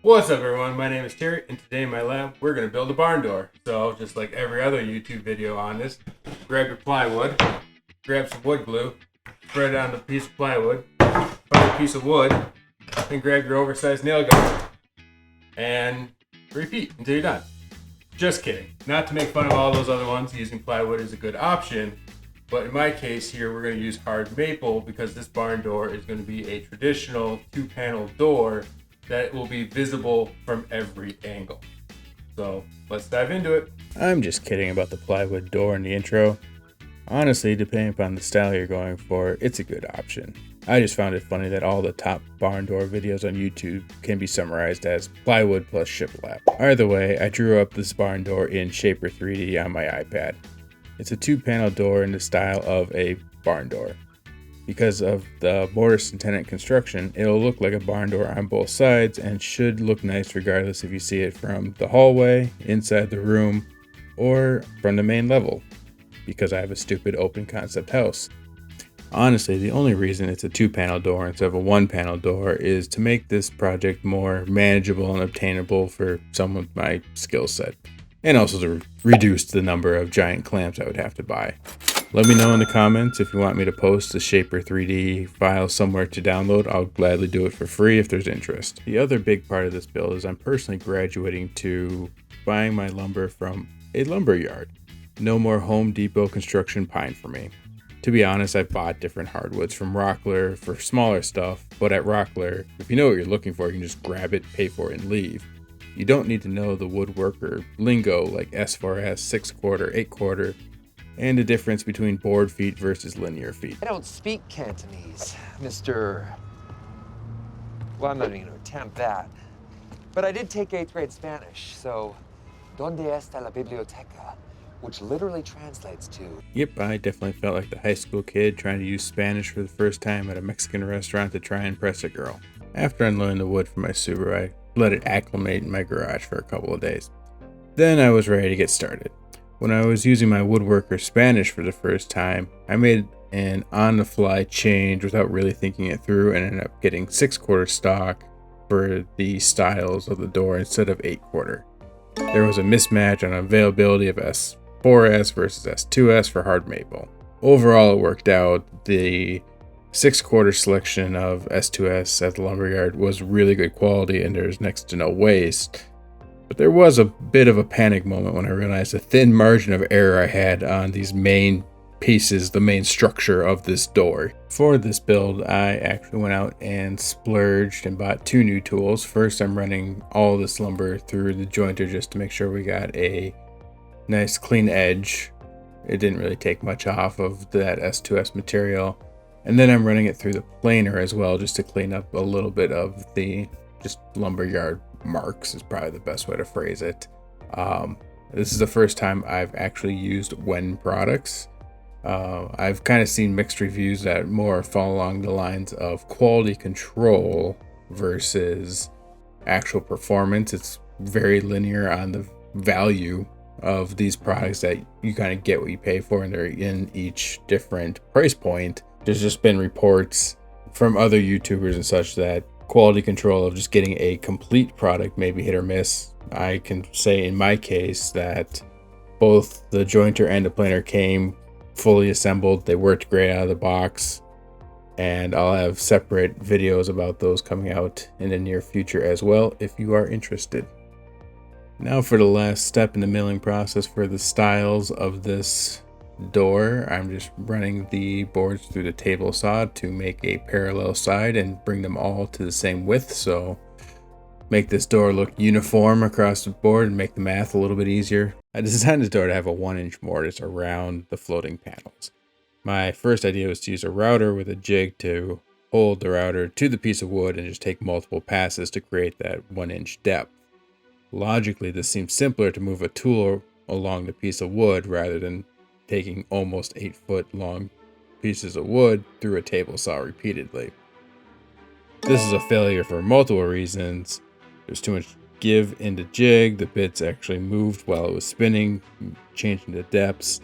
What's up, everyone? My name is Terry, and today in my lab, we're going to build a barn door. So, just like every other YouTube video on this, grab your plywood, grab some wood glue, spread it on the piece of plywood, find a piece of wood, then grab your oversized nail gun, and repeat until you're done. Just kidding. Not to make fun of all those other ones, using plywood is a good option, but in my case here, we're going to use hard maple because this barn door is going to be a traditional 2-panel door that will be visible from every angle. So let's dive into it. I'm just kidding about the plywood door in the intro. Honestly, depending upon the style you're going for, it's a good option. I just found it funny that all the top barn door videos on YouTube can be summarized as plywood plus shiplap. Either way, I drew up this barn door in Shaper 3D on my iPad. It's a 2-panel door in the style of a barn door. Because of the mortise and tenon construction, it'll look like a barn door on both sides and should look nice regardless if you see it from the hallway, inside the room, or from the main level, because I have a stupid open concept house. Honestly, the only reason it's a 2-panel door instead of a 1-panel door is to make this project more manageable and obtainable for someone with my skill set, and also to reduce the number of giant clamps I would have to buy. Let me know in the comments if you want me to post the Shaper 3D file somewhere to download. I'll gladly do it for free if there's interest. The other big part of this build is I'm personally graduating to buying my lumber from a lumber yard. No more Home Depot construction pine for me. To be honest, I've bought different hardwoods from Rockler for smaller stuff, but at Rockler, if you know what you're looking for, you can just grab it, pay for it, and leave. You don't need to know the woodworker lingo like S4S, 6/4, 8/4, and the difference between board feet versus linear feet. I don't speak Cantonese, Mr. Well, I'm not even going to attempt that. But I did take 8th grade Spanish, so ¿Dónde está la biblioteca? Which literally translates to... Yep, I definitely felt like the high school kid trying to use Spanish for the first time at a Mexican restaurant to try and impress a girl. After unloading the wood from my Subaru, I let it acclimate in my garage for a couple of days. Then I was ready to get started. When I was using my woodworker Spanish for the first time, I made an on-the-fly change without really thinking it through and ended up getting 6/4 stock for the styles of the door instead of 8/4. There was a mismatch on availability of S4S versus S2S for hard maple. Overall, it worked out. The 6/4 selection of S2S at the lumberyard was really good quality and there's next to no waste. But there was a bit of a panic moment when I realized the thin margin of error I had on these main pieces, the main structure of this door. For this build, I actually went out and splurged and bought 2 new tools. First, I'm running all this lumber through the jointer just to make sure we got a nice clean edge. It didn't really take much off of that S2S material. And then I'm running it through the planer as well just to clean up a little bit of the just lumberyard marks is probably the best way to phrase it. This is the first time I've actually used Wen products. I've kind of seen mixed reviews that more fall along the lines of quality control versus actual performance. It's very linear on the value of these products that you kind of get what you pay for, and they're in each different price point. There's just been reports from other YouTubers and such that quality control of just getting a complete product may be hit or miss. I can say in my case that both the jointer and the planer came fully assembled. They worked great out of the box, and I'll have separate videos about those coming out in the near future as well if you are interested. Now for the last step in the milling process for the styles of this door, I'm just running the boards through the table saw to make a parallel side and bring them all to the same width, so make this door look uniform across the board and make the math a little bit easier. I designed this door to have a 1-inch mortise around the floating panels. My first idea was to use a router with a jig to hold the router to the piece of wood and just take multiple passes to create that 1-inch depth. Logically, this seems simpler to move a tool along the piece of wood rather than taking almost 8-foot long pieces of wood through a table saw repeatedly. This is a failure for multiple reasons. There's too much give in the jig. The bits actually moved while it was spinning, changing the depths.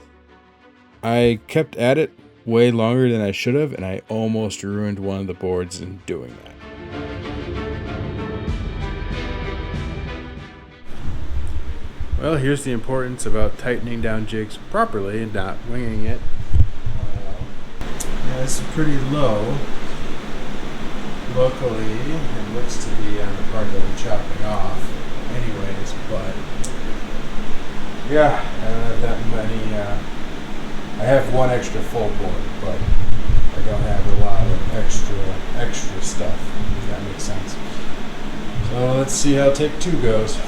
I kept at it way longer than I should have, and I almost ruined one of the boards in doing that. Well, here's the importance about tightening down jigs properly and not winging it. Yeah, this is pretty low. Locally, it looks to be on the part that I'm chopping off anyways, but yeah, I don't have that many. I have one extra full board, but I don't have a lot of extra stuff, if that makes sense. So let's see how take 2 goes.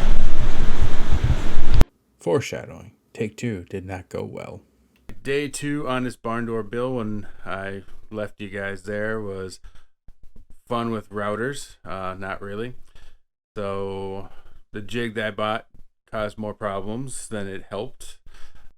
Foreshadowing. Take 2 did not go well. Day 2 on this barn door build, when I left you guys there, was fun with routers. Not really. So the jig that I bought caused more problems than it helped.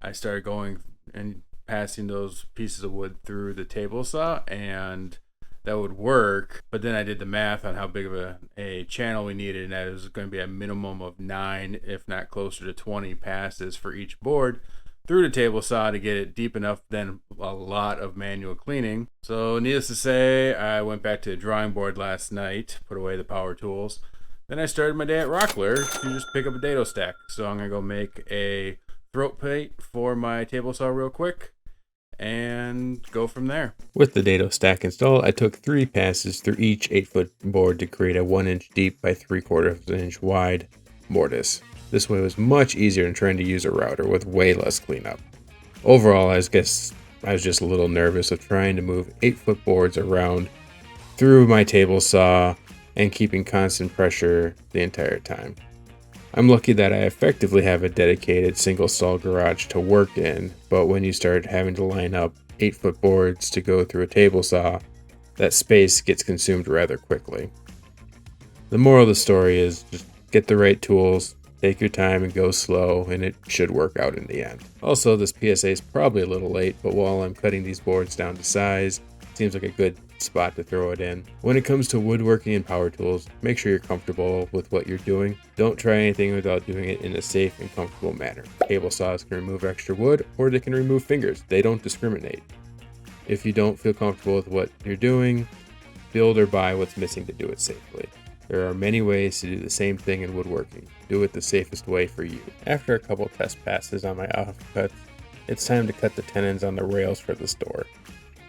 I started going and passing those pieces of wood through the table saw, and that would work. But then I did the math on how big of a channel we needed, and that it was going to be a minimum of 9, if not closer to 20 passes for each board through the table saw to get it deep enough, then a lot of manual cleaning. So needless to say, I went back to the drawing board last night, put away the power tools. Then I started my day at Rockler to just pick up a dado stack. So I'm going to go make a throat plate for my table saw real quick and go from there. With the dado stack installed, I took 3 passes through each 8-foot board to create a 1-inch deep by 3/4 inch wide mortise. This way was much easier than trying to use a router with way less cleanup. Overall, I guess I was just a little nervous of trying to move 8-foot boards around through my table saw and keeping constant pressure the entire time. I'm lucky that I effectively have a dedicated single stall garage to work in, but when you start having to line up 8-foot boards to go through a table saw, that space gets consumed rather quickly. The moral of the story is just get the right tools, take your time and go slow, and it should work out in the end. Also, this PSA is probably a little late, but while I'm cutting these boards down to size, it seems like a good spot to throw it in. When it comes to woodworking and power tools, make sure you're comfortable with what you're doing. Don't try anything without doing it in a safe and comfortable manner. Table saws can remove extra wood, or they can remove fingers. They don't discriminate. If you don't feel comfortable with what you're doing, build or buy what's missing to do it safely. There are many ways to do the same thing in woodworking. Do it the safest way for you. After a couple test passes on my offcuts, it's time to cut the tenons on the rails for this door.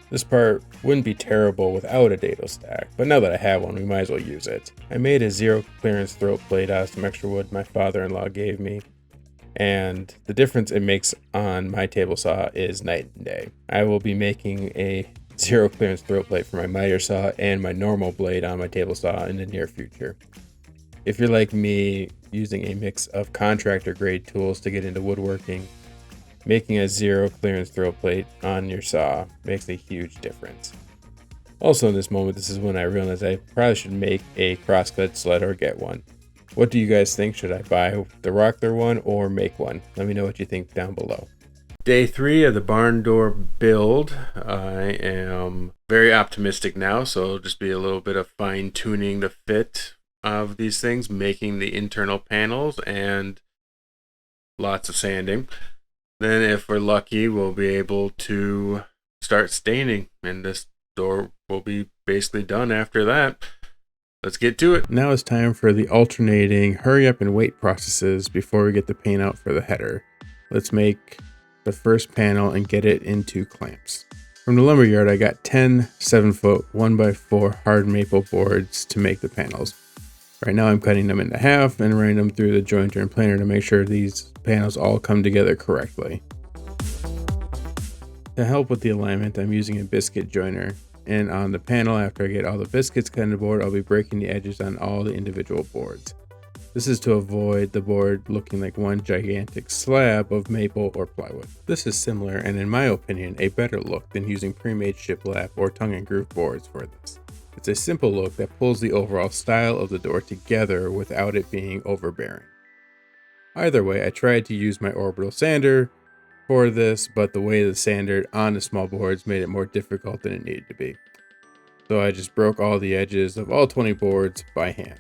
This part wouldn't be terrible without a dado stack, but now that I have one, we might as well use it. I made a 0 clearance throat plate out of some extra wood my father-in-law gave me, and the difference it makes on my table saw is night and day. I will be making a 0 clearance throat plate for my miter saw and my normal blade on my table saw in the near future. If you're like me, using a mix of contractor grade tools to get into woodworking, making a 0 clearance throat plate on your saw makes a huge difference. Also in this moment, this is when I realized I probably should make a crosscut sled or get one. What do you guys think? Should I buy the Rockler one or make one? Let me know what you think down below. Day 3 of the barn door build. I am very optimistic now, so it'll just be a little bit of fine tuning the fit of these things, making the internal panels, and lots of sanding. Then if we're lucky, we'll be able to start staining, and this door will be basically done after that. Let's get to it. Now it's time for the alternating hurry up and wait processes before we get the paint out for the header. Let's make the first panel and get it into clamps. From the lumberyard, I got 10 7-foot 1x4 hard maple boards to make the panels. Right now I'm cutting them into half and running them through the jointer and planer to make sure these panels all come together correctly. To help with the alignment, I'm using a biscuit joiner, and on the panel, after I get all the biscuits cut into the board, I'll be breaking the edges on all the individual boards. This is to avoid the board looking like one gigantic slab of maple or plywood. This is similar and, in my opinion, a better look than using pre-made shiplap or tongue and groove boards for this. It's a simple look that pulls the overall style of the door together without it being overbearing. Either way, I tried to use my orbital sander for this, but the way the sander on the small boards made it more difficult than it needed to be. So I just broke all the edges of all 20 boards by hand.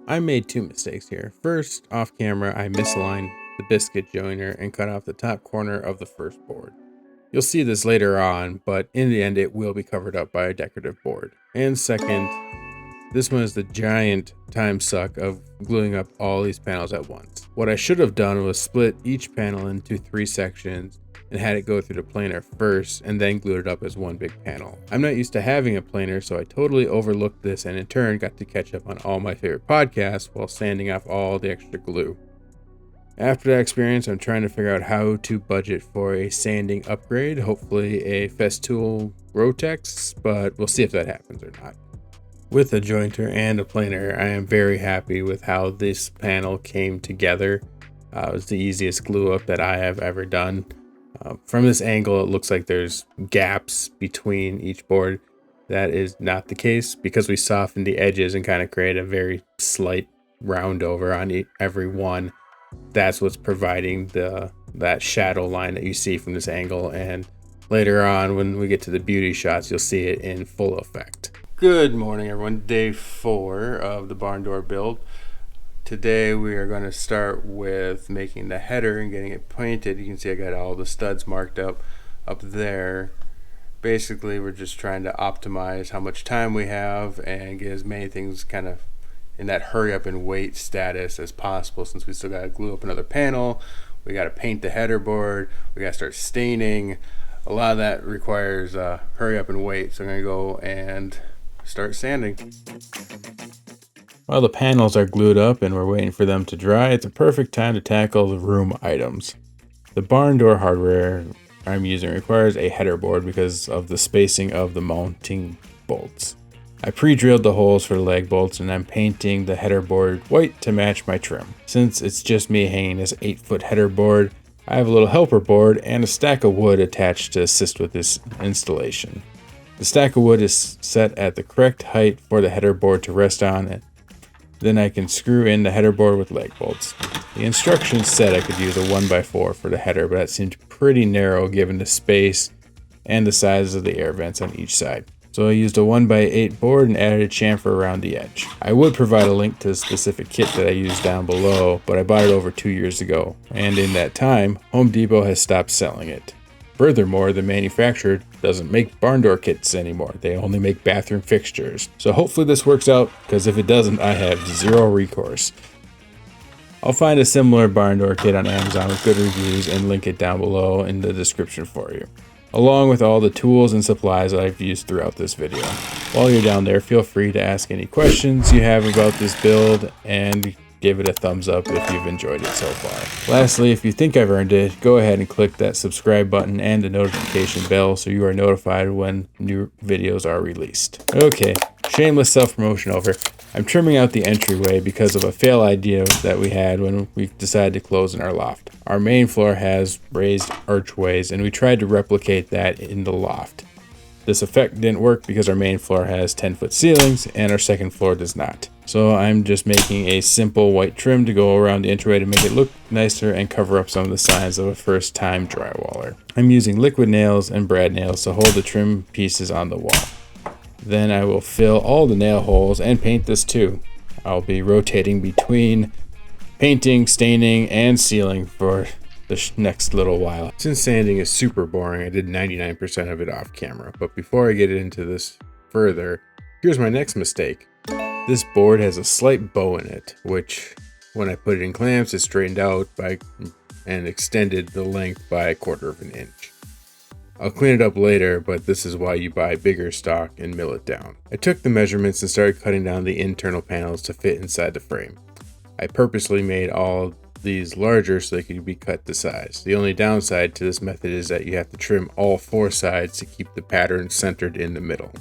I made 2 mistakes here. First, off camera, I misaligned the biscuit joiner and cut off the top corner of the first board. You'll see this later on, but in the end it will be covered up by a decorative board. And second, This one is the giant time suck of gluing up all these panels at once. What I should have done was split each panel into 3 sections and had it go through the planer first and then glued it up as one big panel. I'm not used to having a planer, so I totally overlooked this and in turn got to catch up on all my favorite podcasts while sanding off all the extra glue. After that experience, I'm trying to figure out how to budget for a sanding upgrade, hopefully a Festool Rotex, but we'll see if that happens or not. With a jointer and a planer, I am very happy with how this panel came together. It was the easiest glue up that I have ever done. From this angle, it looks like there's gaps between each board. That is not the case because we softened the edges and kind of created a very slight round over on every one. That's what's providing that shadow line that you see from this angle, and later on when we get to the beauty shots, you'll see it in full effect. Good morning, everyone. Day 4 of the barn door build. Today we are going to start with making the header and getting it painted. You can see I got all the studs marked up there. Basically, we're just trying to optimize how much time we have and get as many things kind of in that hurry up and wait status as possible, since we still got to glue up another panel, we got to paint the header board, we got to start staining. A lot of that requires hurry up and wait, so I'm going to go and start sanding. While the panels are glued up and we're waiting for them to dry, it's a perfect time to tackle the room items. The barn door hardware I'm using requires a header board because of the spacing of the mounting bolts. I pre-drilled the holes for the leg bolts and I'm painting the header board white to match my trim. Since it's just me hanging this 8-foot header board, I have a little helper board and a stack of wood attached to assist with this installation. The stack of wood is set at the correct height for the header board to rest on, and then I can screw in the header board with leg bolts. The instructions said I could use a 1x4 for the header, but that seemed pretty narrow given the space and the size of the air vents on each side. So I used a 1x8 board and added a chamfer around the edge. I would provide a link to the specific kit that I used down below, but I bought it over 2 years ago, and in that time, Home Depot has stopped selling it. Furthermore, the manufacturer doesn't make barn door kits anymore. They only make bathroom fixtures. So hopefully this works out, because if it doesn't, I have zero recourse. I'll find a similar barn door kit on Amazon with good reviews and link it down below in the description for you, along with all the tools and supplies I've used throughout this video. While you're down there, feel free to ask any questions you have about this build and give it a thumbs up if you've enjoyed it so far. Lastly, if you think I've earned it, go ahead and click that subscribe button and the notification bell so you are notified when new videos are released. Okay, shameless self-promotion over. I'm trimming out the entryway because of a fail idea that we had when we decided to close in our loft. Our main floor has raised archways and we tried to replicate that in the loft. This effect didn't work because our main floor has 10-foot ceilings and our second floor does not. So I'm just making a simple white trim to go around the entryway to make it look nicer and cover up some of the signs of a first-time drywaller. I'm using liquid nails and brad nails to hold the trim pieces on the wall. Then I will fill all the nail holes and paint this too. I'll be rotating between painting, staining, and sealing for the next little while. Since sanding is super boring, I did 99% of it off camera. But before I get into this further, here's my next mistake. This board has a slight bow in it, which when I put it in clamps, it straightened out and extended the length by 1/4 of an inch. I'll clean it up later, but this is why you buy bigger stock and mill it down. I took the measurements and started cutting down the internal panels to fit inside the frame. I purposely made all these larger so they could be cut to size. The only downside to this method is that you have to trim all 4 sides to keep the pattern centered in the middle.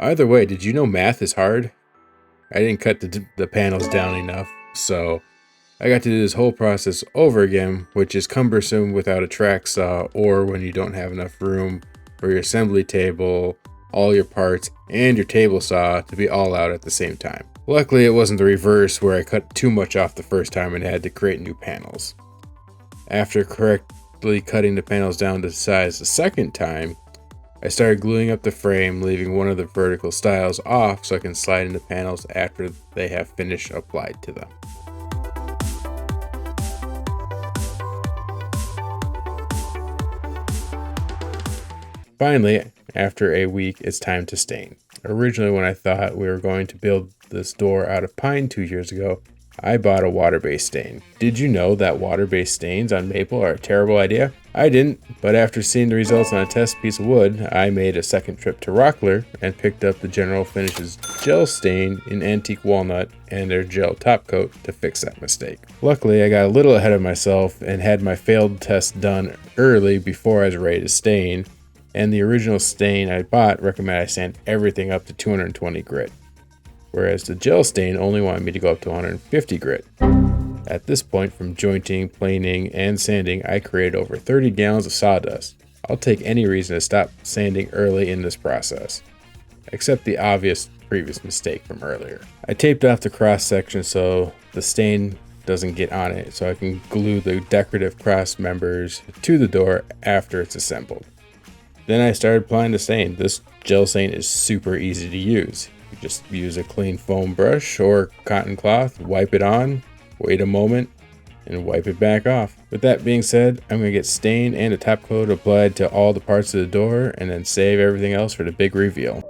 Either way, did you know math is hard? I didn't cut the panels down enough, so I got to do this whole process over again, which is cumbersome without a track saw or when you don't have enough room for your assembly table, all your parts, and your table saw to be all out at the same time. Luckily, it wasn't the reverse where I cut too much off the first time and had to create new panels. After correctly cutting the panels down to size the second time, I started gluing up the frame, leaving one of the vertical stiles off so I can slide into panels after they have finish applied to them. Finally, after a week, it's time to stain. Originally, when I thought we were going to build this door out of pine 2 years ago, I bought a water-based stain. Did you know that water-based stains on maple are a terrible idea? I didn't, but after seeing the results on a test piece of wood, I made a second trip to Rockler and picked up the General Finishes gel stain in antique walnut and their gel top coat to fix that mistake. Luckily, I got a little ahead of myself and had my failed test done early before I was ready to stain, and the original stain I bought recommended I sand everything up to 220 grit, whereas the gel stain only wanted me to go up to 150 grit. At this point, from jointing, planing, and sanding, I created over 30 gallons of sawdust. I'll take any reason to stop sanding early in this process, except the obvious previous mistake from earlier. I taped off the cross section so the stain doesn't get on it, so I can glue the decorative cross members to the door after it's assembled. Then I started applying the stain. This gel stain is super easy to use. You just use a clean foam brush or cotton cloth, wipe it on, wait a moment, and wipe it back off. With that being said, I'm going to get stain and a top coat applied to all the parts of the door and then save everything else for the big reveal.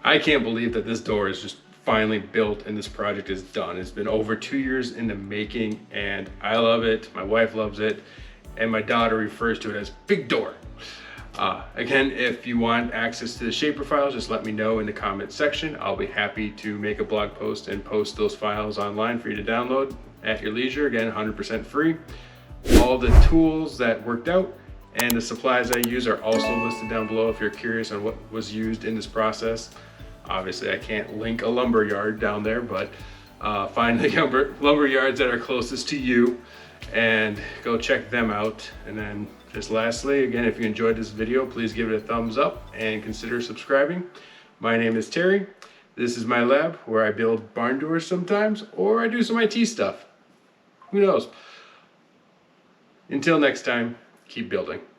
I can't believe that this door is just finally built and this project is done. It's been over 2 years in the making and I love it, my wife loves it, and my daughter refers to it as big door. Again, if you want access to the shaper files, just let me know in the comment section. I'll be happy to make a blog post and post those files online for you to download at your leisure. Again, 100% free. All the tools that worked out and the supplies I use are also listed down below if you're curious on what was used in this process. Obviously, I can't link a lumber yard down there, but find the lumber yards that are closest to you and go check them out. And then just lastly, again, if you enjoyed this video, please give it a thumbs up and consider subscribing. My name is Terry. This is my lab where I build barn doors sometimes, or I do some IT stuff. Who knows? Until next time, keep building.